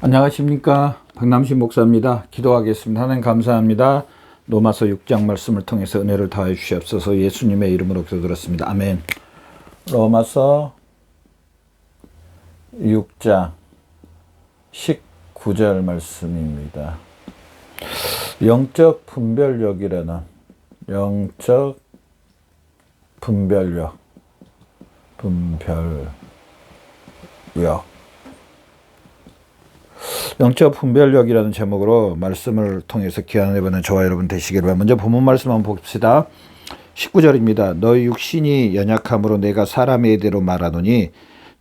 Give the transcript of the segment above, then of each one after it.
안녕하십니까, 박남신 목사입니다. 기도하겠습니다. 하나님 감사합니다. 로마서 6장 말씀을 통해서 은혜를 더해 주시옵소서. 예수님의 이름으로 기도드렸습니다. 아멘. 로마서 6장 19절 말씀입니다. 영적 분별력이라는 영적 분별력 영적 분별력이라는 제목으로 말씀을 통해서 귀한 은혜 받는 저와 여러분 되시기를 바랍니다. 먼저 본문 말씀 한번 봅시다. 19절입니다. 너희 육신이 연약함으로 내가 사람의 대로 말하노니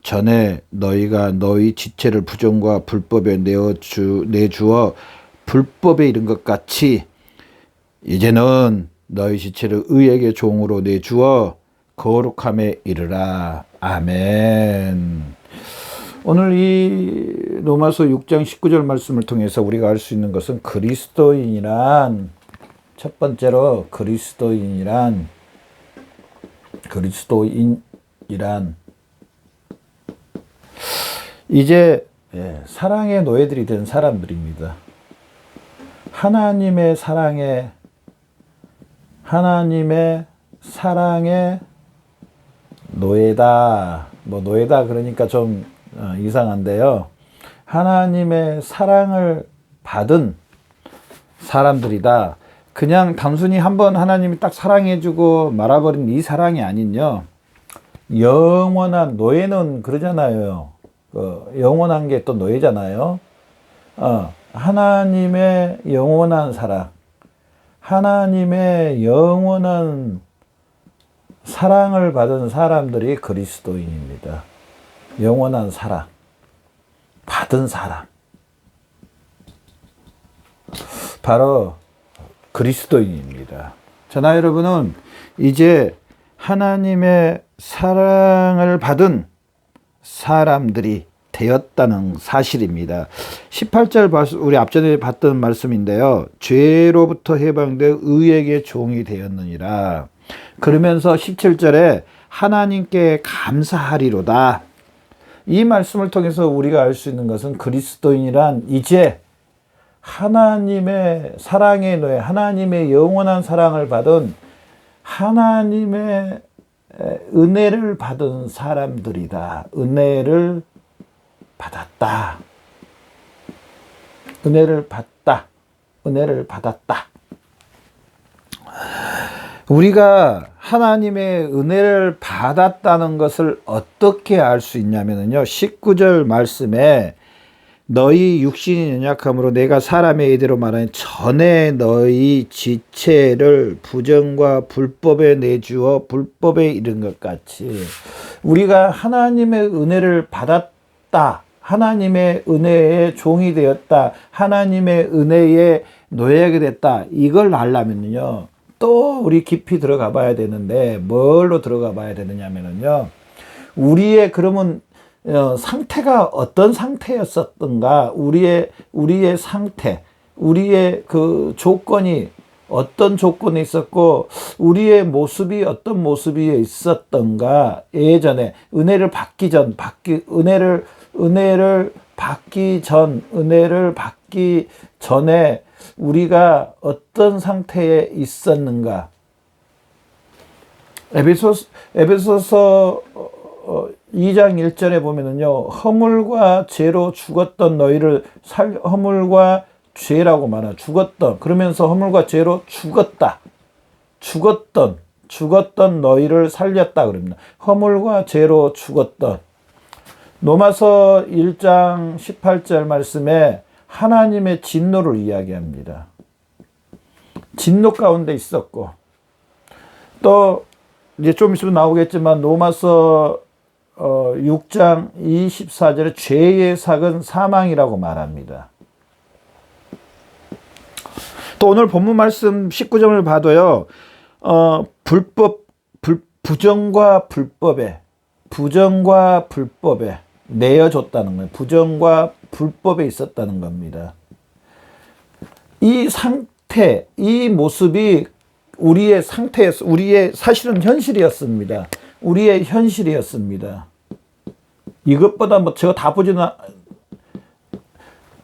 전에 너희가 너희 지체를 부정과 불법에 내주어 불법에 이른 것 같이 이제는 너희 지체를 의에게 종으로 내주어 거룩함에 이르라. 아멘. 오늘 이 로마서 6장 19절 말씀을 통해서 우리가 알 수 있는 것은 그리스도인이란, 첫 번째로 그리스도인이란 이제 사랑의 노예들이 된 사람들입니다. 하나님의 사랑의 노예다. 노예다 그러니까 좀 이상한데요. 하나님의 사랑을 받은 사람들이다. 그냥 단순히 한번 하나님이 딱 사랑해주고 말아버린 이 사랑이 아닌요. 영원한 노예는 그러잖아요. 영원한 게 또 노예잖아요. 하나님의 영원한 사랑, 하나님의 영원한 사랑을 받은 사람들이 그리스도인입니다. 영원한 사랑, 받은 사람, 바로 그리스도인입니다. 저나 여러분은 이제 하나님의 사랑을 받은 사람들이 되었다는 사실입니다. 18절 우리 앞전에 봤던 말씀인데요. 죄로부터 해방되어 의에게 종이 되었느니라. 그러면서 17절에 하나님께 감사하리로다. 이 말씀을 통해서 우리가 알 수 있는 것은 그리스도인이란 이제 하나님의 사랑의 노예, 하나님의 영원한 사랑을 받은 하나님의 은혜를 받은 사람들이다. 은혜를 받았다. 은혜를 받았다. 우리가 하나님의 은혜를 받았다는 것을 어떻게 알 수 있냐면요. 19절 말씀에 너희 육신이 연약함으로 내가 사람의 예대로 말하니 전에 너희 지체를 부정과 불법에 내주어 불법에 이른 것 같이 우리가 하나님의 은혜를 받았다. 하나님의 은혜의 종이 되었다. 하나님의 은혜의 노예가 됐다. 이걸 알려면요. 또 우리 깊이 들어가 봐야 되는데 뭘로 들어가 봐야 되느냐면요. 우리의 그러면 상태가 어떤 상태였었던가, 우리의 상태, 우리의 그 조건이 어떤 조건이 있었고, 우리의 모습이 어떤 모습이 있었던가, 예전에 은혜를 받기 전에 우리가 어떤 상태에 있었는가. 에베소서 2장 1절에 보면은요, 허물과 죄로 죽었던 너희를 허물과 죄라고 말하죠. 그러면서 허물과 죄로 죽었던 너희를 살렸다 그럽니다. 허물과 죄로 죽었던. 로마서 1장 18절 말씀에 하나님의 진노를 이야기합니다. 진노 가운데 있었고, 또 이제 좀 있으면 나오겠지만 로마서 6장 24절에 죄의 삭은 사망이라고 말합니다. 또 오늘 본문 말씀 19절을 봐도요, 부정과 불법에 내어줬다는 거예요. 부정과 불법에 있었다는 겁니다. 이 상태, 이 모습이 우리의 상태였어. 우리의 사실은 현실이었습니다. 우리의 현실이었습니다. 이것보다 뭐 제가 다 보지는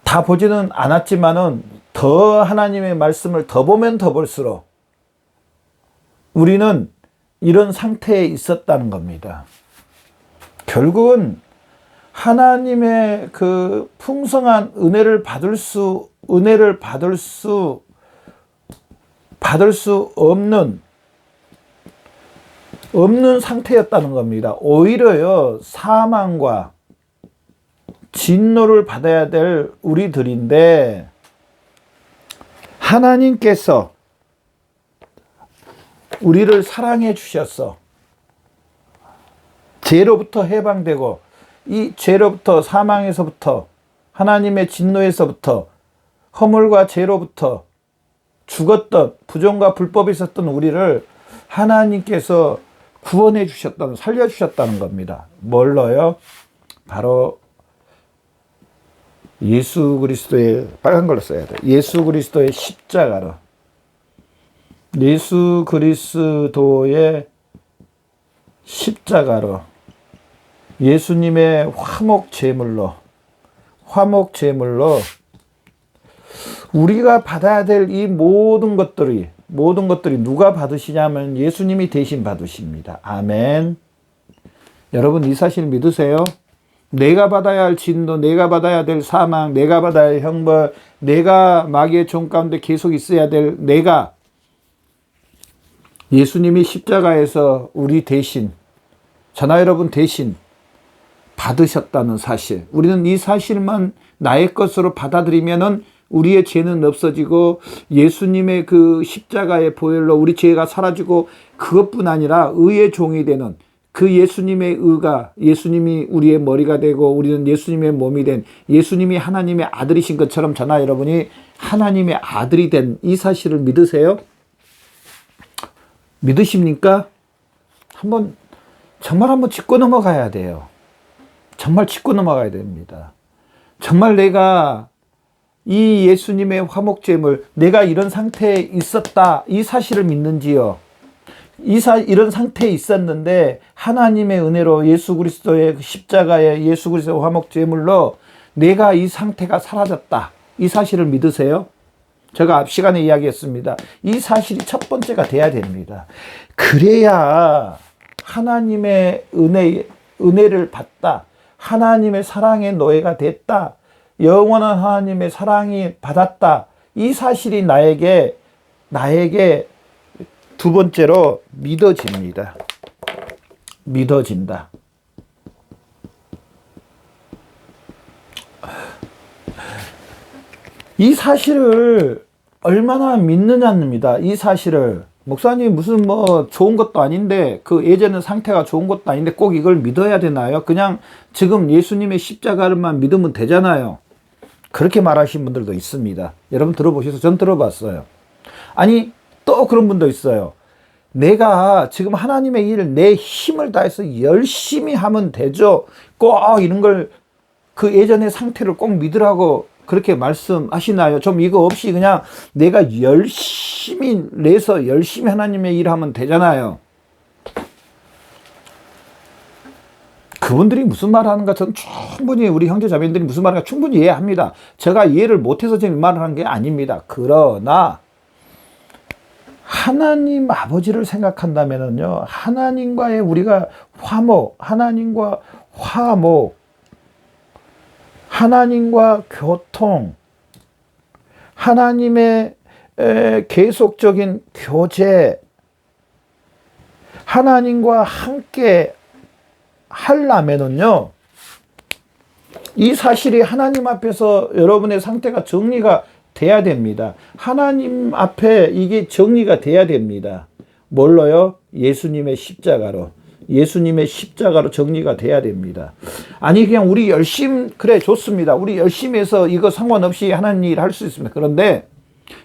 다 보지는 않았지만은 더 하나님의 말씀을 더 보면 더 볼수록 우리는 이런 상태에 있었다는 겁니다. 결국은 하나님의 그 풍성한 은혜를 받을 수 없는 상태였다는 겁니다. 오히려요, 사망과 진노를 받아야 될 우리들인데, 하나님께서 우리를 사랑해 주셨어. 죄로부터 해방되고, 이 죄로부터, 사망에서부터, 하나님의 진노에서부터, 허물과 죄로부터 죽었던, 부정과 불법이 있었던 우리를 하나님께서 구원해 주셨다는, 살려 주셨다는 겁니다. 뭘로요? 바로 예수 그리스도의, 빨간 걸로 써야 돼. 예수 그리스도의 십자가로. 예수 그리스도의 십자가로. 예수님의 화목 제물로 우리가 받아야 될 이 모든 것들이 누가 받으시냐면 예수님이 대신 받으십니다. 아멘. 여러분, 이 사실 믿으세요? 내가 받아야 할 진노, 내가 받아야 될 사망, 내가 받아야 할 형벌, 내가 마귀의 종 가운데 계속 있어야 될 내가, 예수님이 십자가에서 우리 대신, 저나 여러분 대신 받으셨다는 사실, 우리는 이 사실만 나의 것으로 받아들이면은 우리의 죄는 없어지고 예수님의 그 십자가의 보혈로 우리 죄가 사라지고, 그것뿐 아니라 의의 종이 되는 그 예수님의 의가, 예수님이 우리의 머리가 되고 우리는 예수님의 몸이 된, 예수님이 하나님의 아들이신 것처럼 저나 여러분이 하나님의 아들이 된 이 사실을 믿으세요? 믿으십니까? 정말 한번 짚고 넘어가야 돼요. 정말 짚고 넘어가야 됩니다. 정말 내가 이 예수님의 화목제물, 내가 이런 상태에 있었다, 이 사실을 믿는지요? 이런 상태에 있었는데 하나님의 은혜로 예수 그리스도의 십자가의 예수 그리스도의 화목제물로 내가 이 상태가 사라졌다, 이 사실을 믿으세요? 제가 앞 시간에 이야기했습니다. 이 사실이 첫 번째가 돼야 됩니다. 그래야 하나님의 은혜를 받다, 하나님의 사랑의 노예가 됐다, 영원한 하나님의 사랑이 받았다, 이 사실이 나에게 두 번째로 믿어집니다. 믿어진다. 이 사실을 얼마나 믿느냐입니다. 이 사실을. 목사님 무슨 뭐 좋은 것도 아닌데, 그 예전의 상태가 좋은 것도 아닌데 꼭 이걸 믿어야 되나요? 그냥 지금 예수님의 십자가를만 믿으면 되잖아요. 그렇게 말하시는 분들도 있습니다. 여러분 들어보셔서 전 들어봤어요. 아니, 또 그런 분도 있어요. 내가 지금 하나님의 일을 내 힘을 다해서 열심히 하면 되죠. 꼭 이런 걸, 그 예전의 상태를 꼭 믿으라고 그렇게 말씀하시나요? 좀 이거 없이 그냥 내가 열심히 내서 열심히 하나님의 일을 하면 되잖아요. 그분들이 무슨 말을 하는가 저는 충분히, 우리 형제 자매들이 무슨 말을 하는가 충분히 이해합니다. 제가 이해를 못해서 지금 말을 하는 게 아닙니다. 그러나 하나님 아버지를 생각한다면은요, 하나님과의 우리가 하나님과 화목, 하나님과 교통, 하나님의 계속적인 교제, 하나님과 함께 하려면은요, 이 사실이 하나님 앞에서 여러분의 상태가 정리가 돼야 됩니다. 하나님 앞에 이게 정리가 돼야 됩니다. 뭘로요? 예수님의 십자가로. 예수님의 십자가로 정리가 돼야 됩니다. 아니, 그냥 우리 열심, 그래, 좋습니다. 우리 열심히 해서 이거 상관없이 하나님 일 할 수 있습니다. 그런데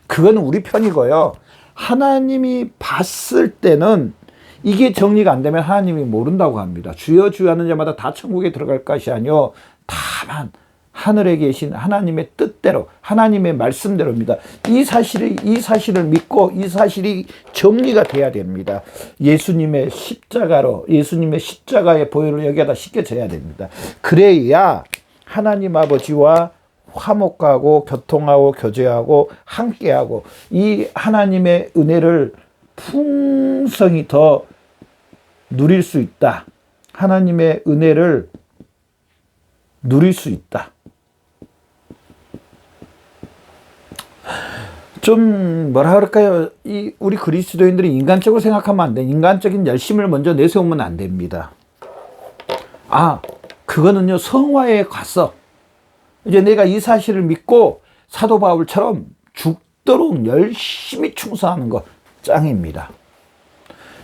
그거는 우리 편이고요. 하나님이 봤을 때는 이게 정리가 안 되면 하나님이 모른다고 합니다. 주여 주여 하는 자마다 다 천국에 들어갈 것이 아니요 다만 하늘에 계신 하나님의 뜻대로, 하나님의 말씀대로입니다. 이 사실을 믿고 이 사실이 정리가 돼야 됩니다. 예수님의 십자가로, 예수님의 십자가의 보혈을 여기에다 싣겨져야 됩니다. 그래야 하나님 아버지와 화목하고 교통하고 교제하고 함께하고 이 하나님의 은혜를 풍성히 더 누릴 수 있다. 하나님의 은혜를 누릴 수 있다. 좀 뭐라 그럴까요? 우리 그리스도인들이 인간적으로 생각하면 안 돼. 인간적인 열심을 먼저 내세우면 안 됩니다. 그거는요 성화에 가서 이제 내가 이 사실을 믿고 사도 바울처럼 죽도록 열심히 충성하는 거 짱입니다.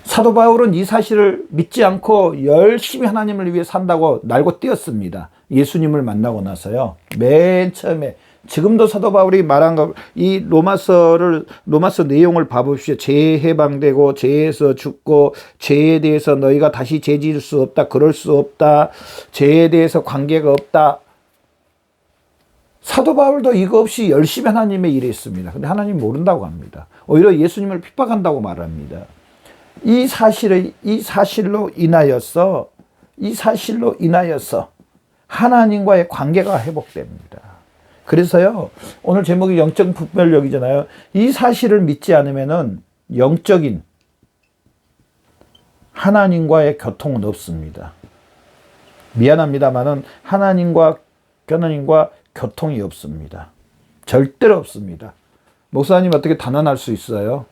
사도 바울은 이 사실을 믿지 않고 열심히 하나님을 위해 산다고 날고 뛰었습니다. 예수님을 만나고 나서요. 맨 처음에 지금도 사도 바울이 말한 거, 이 로마서 내용을 봐봅시다. 죄에 해방되고 죄에서 죽고 죄에 대해서 너희가 다시 죄질 수 없다. 그럴 수 없다. 죄에 대해서 관계가 없다. 사도 바울도 이거 없이 열심히 하나님의 일을 했습니다. 근데 하나님 모른다고 합니다. 오히려 예수님을 핍박한다고 말합니다. 이 사실로 인하여서 하나님과의 관계가 회복됩니다. 그래서요, 오늘 제목이 영적 분별력이잖아요. 이 사실을 믿지 않으면은 영적인 하나님과의 교통은 없습니다. 미안합니다만은 하나님과 교통이 없습니다. 절대로 없습니다. 목사님 어떻게 단언할 수 있어요?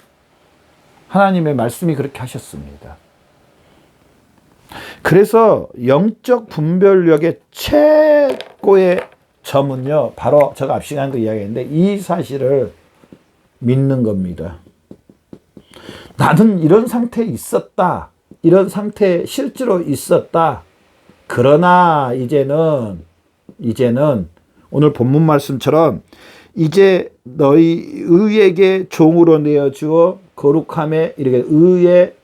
하나님의 말씀이 그렇게 하셨습니다. 그래서 영적 분별력의 최고의 점은요, 바로 제가 앞 시간에도 이야기했는데 이 사실을 믿는 겁니다. 나는 이런 상태에 있었다. 이런 상태에 실제로 있었다. 그러나 이제는 오늘 본문 말씀처럼 이제 너희 의에게 종으로 내어주어 거룩함에 이렇게 의에게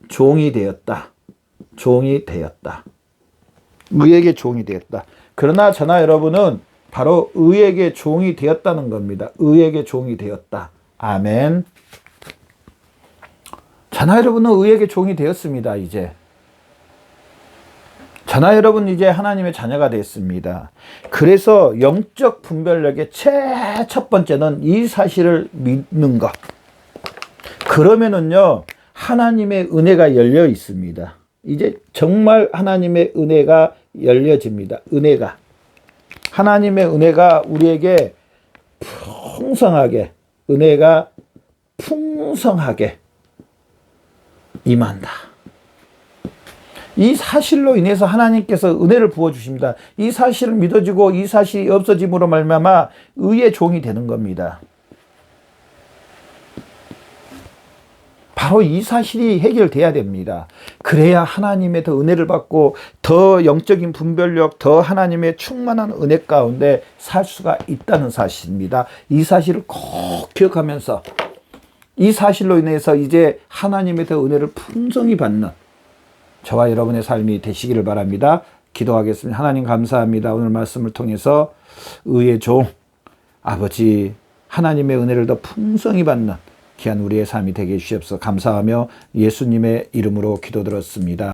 종이 되었다. 의에게 종이 되었다. 그러나 저나 여러분은 바로 의에게 종이 되었다는 겁니다. 의에게 종이 되었다. 아멘. 저나 여러분은 의에게 종이 되었습니다. 이제. 저나 여러분 이제 하나님의 자녀가 됐습니다. 그래서 영적 분별력의 첫 번째는 이 사실을 믿는 것. 그러면은요, 하나님의 은혜가 열려 있습니다. 이제 정말 하나님의 은혜가 열려집니다. 하나님의 은혜가 우리에게 풍성하게 임한다. 이 사실로 인해서 하나님께서 은혜를 부어주십니다. 이 사실을 믿어지고 이 사실이 없어짐으로 말미암아 의의 종이 되는 겁니다. 바로 이 사실이 해결돼야 됩니다. 그래야 하나님의 더 은혜를 받고 더 영적인 분별력, 더 하나님의 충만한 은혜 가운데 살 수가 있다는 사실입니다. 이 사실을 꼭 기억하면서 이 사실로 인해서 이제 하나님의 더 은혜를 풍성히 받는 저와 여러분의 삶이 되시기를 바랍니다. 기도하겠습니다. 하나님 감사합니다. 오늘 말씀을 통해서 의의 종, 아버지 하나님의 은혜를 더 풍성히 받는 귀한 우리의 삶이 되게 해주시옵소서. 감사하며 예수님의 이름으로 기도드렸습니다.